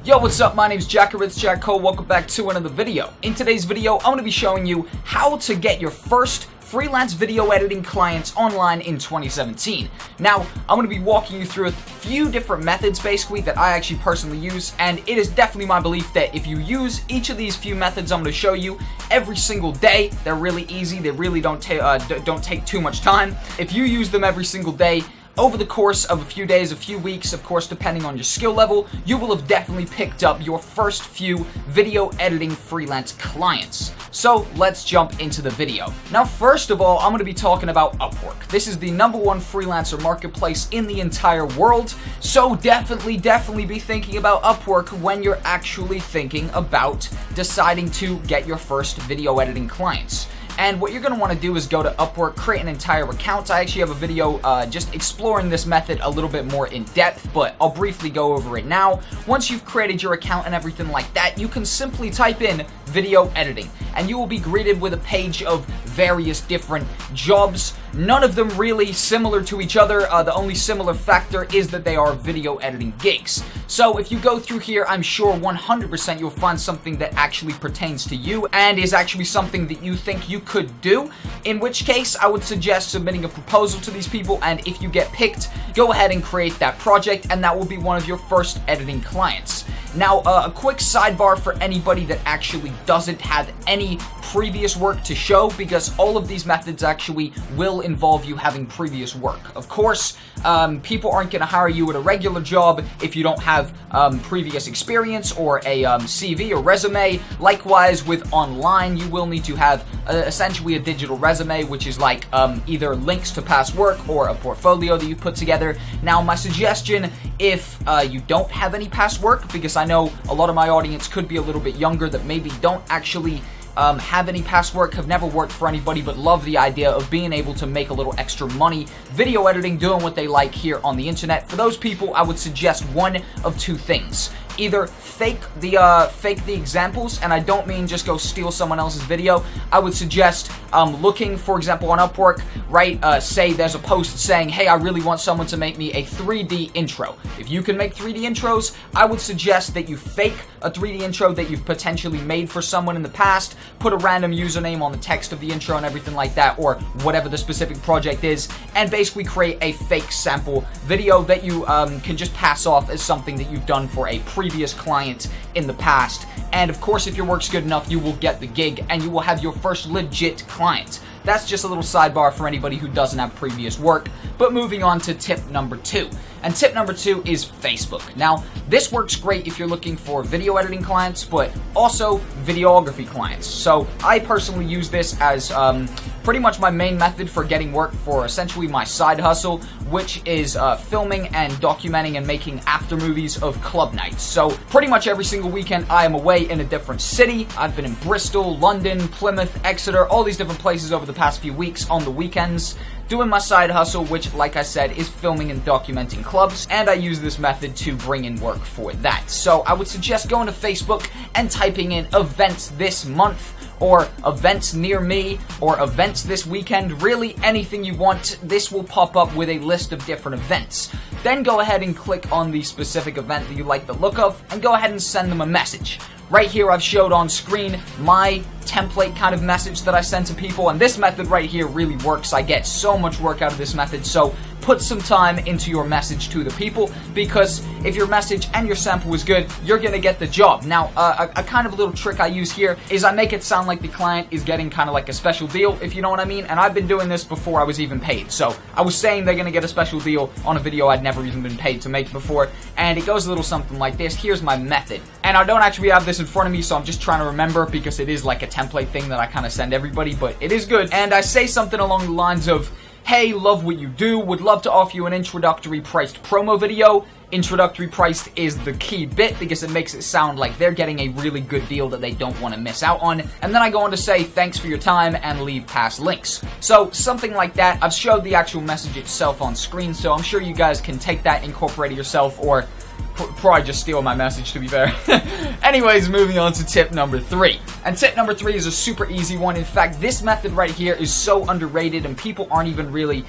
Yo, what's up? My name's Jack or it's Jack Cole. Welcome back to another video. In today's video, I'm going to be showing you how to get your first freelance video editing clients online in 2017. Now, I'm going to be walking you through a few different methods basically that I actually personally use, and it is definitely my belief that if you use each of these few methods I'm going to show you every single day, they're really easy, they really don't take too much time. If you use them every single day, over the course of a few days, a few weeks, of course, depending on your skill level, you will have definitely picked up your first few video editing freelance clients. So let's jump into the video. Now, first of all, I'm going to be talking about UpWork. This is the #1 freelancer marketplace in the entire world. So definitely be thinking about UpWork when you're actually thinking about deciding to get your first video editing clients. And what you're going to want to do is go to UpWork, create an entire account. I actually have a video just exploring this method a little bit more in depth, but I'll briefly go over it now. Once you've created your account and everything like that, you can simply type in video editing, and you will be greeted with a page of various different jobs. None of them really similar to each other. The only similar factor is that they are video editing gigs. So if you go through here, I'm sure 100% you'll find something that actually pertains to you and is actually something that you think you could do, in which case I would suggest submitting a proposal to these people, and if you get picked, go ahead and create that project, and that will be one of your first editing clients. Now, a quick sidebar for anybody that actually doesn't have any previous work to show, because all of these methods actually will involve you having previous work. Of course, people aren't going to hire you at a regular job if you don't have previous experience or a CV or resume. Likewise, with online, you will need to have essentially a digital resume, which is like either links to past work or a portfolio that you put together. Now, my suggestion, if you don't have any past work, because I know a lot of my audience could be a little bit younger that maybe don't actually have any past work, have never worked for anybody, but love the idea of being able to make a little extra money video editing, doing what they like here on the internet. For those people, I would suggest one of two things. Either fake the examples, and I don't mean just go steal someone else's video. I would suggest looking, for example, on UpWork, right? Say there's a post saying, hey, I really want someone to make me a 3D intro. If you can make 3D intros, I would suggest that you fake a 3D intro that you've potentially made for someone in the past, put a random username on the text of the intro and everything like that, or whatever the specific project is, and basically create a fake sample video that you can just pass off as something that you've done for a previous client in the past. And of course, if your work's good enough, you will get the gig and you will have your first legit client. That's just a little sidebar for anybody who doesn't have previous work. But moving on to tip number 2. And tip number 2 is Facebook. Now, this works great if you're looking for video editing clients, but also videography clients. So I personally use this as pretty much my main method for getting work for essentially my side hustle, which is filming and documenting and making after movies of club nights. So pretty much every single weekend I am away in a different city. I've been in Bristol, London, Plymouth, Exeter, all these different places over the past few weeks on the weekends, doing my side hustle, which, like I said, is filming and documenting clubs, and I use this method to bring in work for that. So I would suggest going to Facebook and typing in events this month, or events near me, or events this weekend, really anything you want. This will pop up with a list of different events. Then go ahead and click on the specific event that you like the look of, and go ahead and send them a message. Right here I've showed on screen my template kind of message that I send to people, and this method right here really works. I get so much work out of this method, so put some time into your message to the people, because if your message and your sample is good, you're gonna get the job. Now, a kind of little trick I use here is I make it sound like the client is getting kind of like a special deal, if you know what I mean, and I've been doing this before I was even paid. So I was saying they're gonna get a special deal on a video I'd never even been paid to make before, and it goes a little something like this. Here's my method, and I don't actually have this in front of me, so I'm just trying to remember, because it is like a template thing that I kind of send everybody, but it is good. And I say something along the lines of, hey, love what you do, would love to offer you an introductory priced promo video. Introductory priced is the key bit, because it makes it sound like they're getting a really good deal that they don't want to miss out on. And then I go on to say thanks for your time and leave past links. So something like that. I've showed the actual message itself on screen, so I'm sure you guys can take that, incorporate it yourself, or probably just steal my message, to be fair. Anyways, moving on to tip number 3. And tip number 3 is a super easy one. In fact, this method right here is so underrated and people aren't even really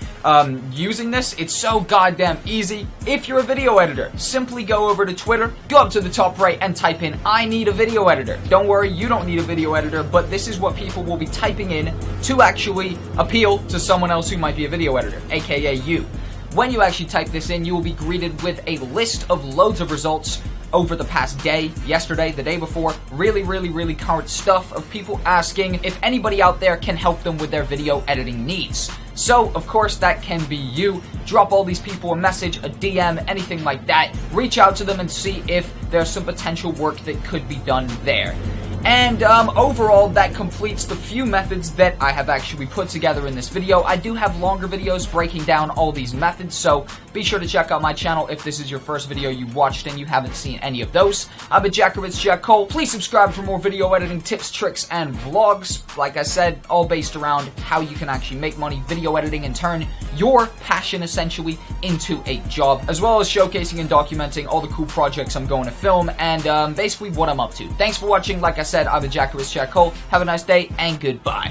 using this. It's so goddamn easy. If you're a video editor, simply go over to Twitter, go up to the top right and type in, "I need a video editor." Don't worry, you don't need a video editor, but this is what people will be typing in to actually appeal to someone else who might be a video editor, aka you. When you actually type this in, you will be greeted with a list of loads of results over the past day, yesterday, the day before, really current stuff of people asking if anybody out there can help them with their video editing needs. So, of course, that can be you. Drop all these people a message, a DM, anything like that. Reach out to them and see if there's some potential work that could be done there. And overall, that completes the few methods that I have actually put together in this video. I do have longer videos breaking down all these methods, so be sure to check out my channel if this is your first video you watched and you haven't seen any of those. I'm Jack Cole. Please subscribe for more video editing tips, tricks, and vlogs. Like I said, all based around how you can actually make money video editing and turn your passion essentially into a job, as well as showcasing and documenting all the cool projects I'm going to film and basically what I'm up to. Thanks for watching. Like I said, I'm Jack Cole. Have a nice day and goodbye.